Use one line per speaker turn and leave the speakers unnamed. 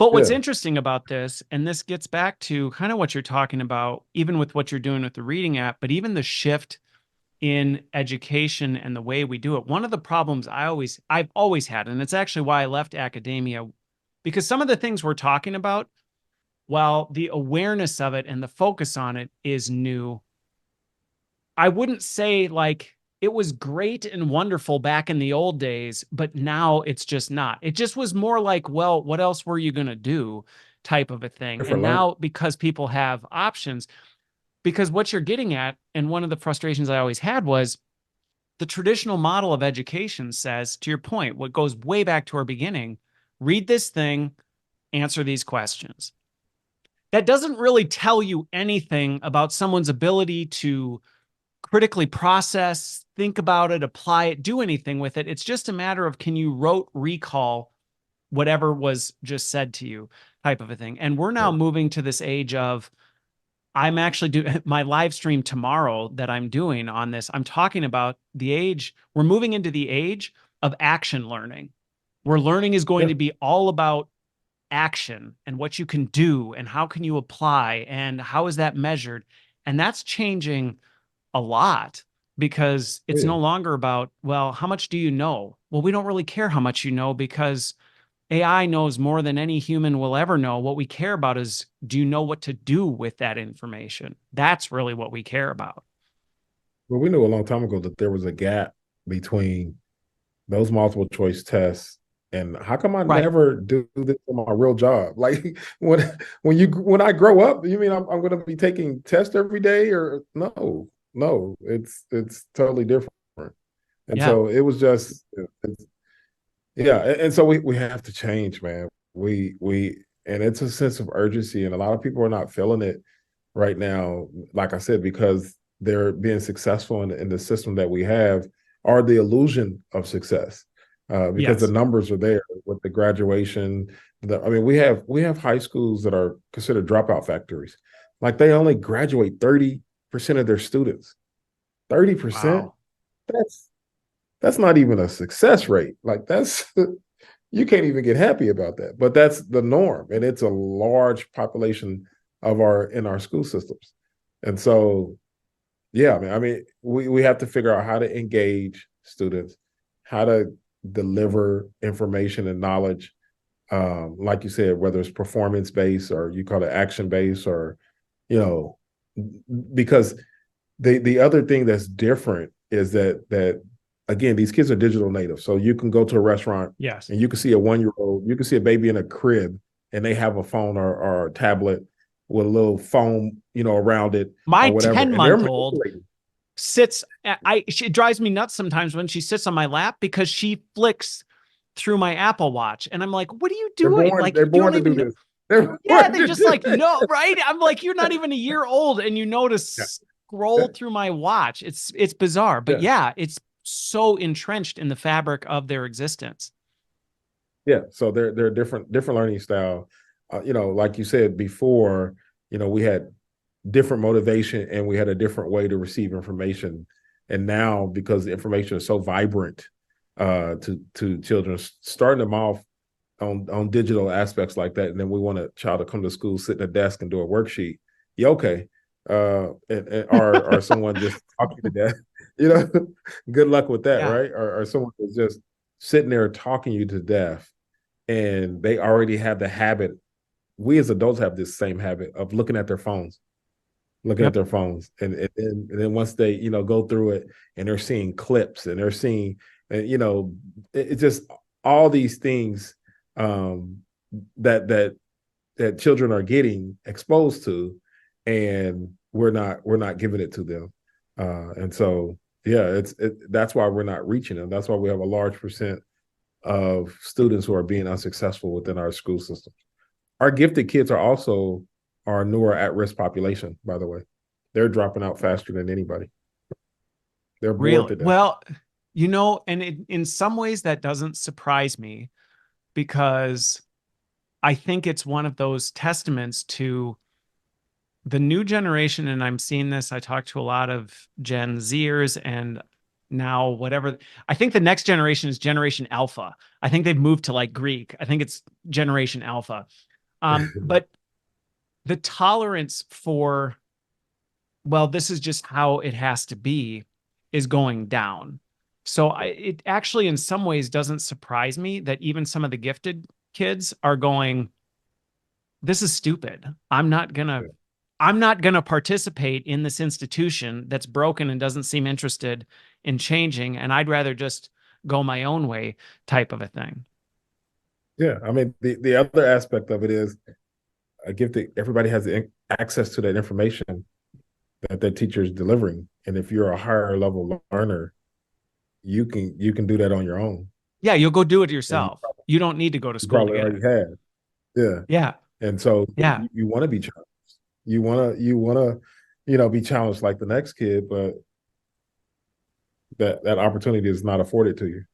But what's
Yeah,
interesting about this, and this gets back to kind of what you're talking about, even with what you're doing with the reading app, but even the shift in education and the way we do it. One of the problems I've always had, and it's actually why I left academia, because some of the things we're talking about, while the awareness of it and the focus on it is new, I wouldn't say like it was great and wonderful back in the old days, but now it's just not. It just was more like, well, what else were you going to do type of a thing. And
different learning.
now because people have options, because what you're getting at, and one of the frustrations I always had was the traditional model of education says, to your point, what goes way back to our beginning, read this thing, answer these questions. That doesn't really tell you anything about someone's ability to critically process, think about it, apply it, do anything with it. It's just a matter of can you rote recall whatever was just said to you type of a thing. And we're now
Yeah.
moving to this age of I'm actually doing my live stream tomorrow that I'm doing on this. I'm talking about the age, we're moving into the age of action learning, where learning is going
Yeah.
to be all about action and what you can do and how can you apply and how is that measured. And that's changing a lot because it's
Yeah.
no longer about, well, how much do you know? Well, we don't really care how much you know because AI knows more than any human will ever know. What we care about is do you know what to do with that information? That's really what we care about.
Well, we knew a long time ago that there was a gap between those multiple choice tests and how come I
Right.
never do this in my real job? Like when I grow up, you mean I'm going to be taking tests every day or no? No, it's totally different. And
Yeah.
so it was just yeah, and so we have to change, man. We and it's a sense of urgency, and a lot of people are not feeling it right now. Like I said, because they're being successful in the system that we have, or the illusion of success, because the
Yes.
numbers are there with the graduation. I mean, we have high schools that are considered dropout factories. Like they only graduate 30% of their students. 30%.
Wow.
That's that's not even a success rate. Like that's you can't even get happy about that. But that's the norm, and it's a large population of our in our school systems. And so, yeah, I mean, we have to figure out how to engage students, how to deliver information and knowledge. Like you said, whether it's performance based or you call it action based, or you know, because the other thing that's different is that again these kids are digital natives, so you can go to a restaurant
Yes.
and you can see a 1 year old, you can see a baby in a crib, and they have a phone or a tablet with a little foam around it
My
or whatever,
10
and they're
month old
manipulating.
sits, it drives me nuts sometimes when she sits on my lap because she flicks through my Apple Watch. And I'm like, what are you
they're
doing?
born
Like,
they're
you don't
born to do
even know.
this. They're
Yeah,
born
they
to
just
do
like,
this.
no, right? I'm like, you're not even a year old and you know to
Yeah,
scroll through my watch. It's bizarre. But
yeah,
yeah, it's so entrenched in the fabric of their existence.
yeah. So they're different learning style. Like you said before, we had different motivation and we had a different way to receive information. And now, because the information is so vibrant to children, starting them off on digital aspects like that, and then we want a child to come to school, sit at a desk, and do a worksheet. Yeah, okay. Or someone just talking to death. You know, good luck with that,
Yeah.
right? Or someone is just sitting there talking you to death, and they already have the habit. We as adults have this same habit of looking at
Yep.
their phones, and then once they go through it, and they're seeing clips, and they're seeing, and it's just all these things um that that children are getting exposed to, and we're not giving it to them, and so yeah, that's why we're not reaching them. That's why we have a large percent of students who are being unsuccessful within our school system. Our gifted kids are also our newer at-risk population, by the way. They're dropping out faster than anybody. They're bored
Really?
to death.
Well, and in some ways that doesn't surprise me because I think it's one of those testaments to the new generation. And I'm seeing this. I talk to a lot of Gen Zers, and now, whatever. I think the next generation is Generation Alpha. I think they've moved to like Greek. I think it's Generation Alpha. But the tolerance for, well, this is just how it has to be, is going down. So it actually, in some ways, doesn't surprise me that even some of the gifted kids are going, this is stupid. I'm not gonna participate in this institution that's broken and doesn't seem interested in changing, and I'd rather just go my own way, type of a thing.
Yeah, I mean the other aspect of it is a gift that everybody has access to that information that their teacher is delivering, and if you're a higher level learner, you can do that on your own,
Yeah, you'll go do it
and
yourself. You don't need to go to
you
school to
probably
get
already
it.
have. Yeah,
Yeah,
and so
yeah.
you want to be challenged. You want to be challenged like the next kid, but that opportunity is not afforded to you.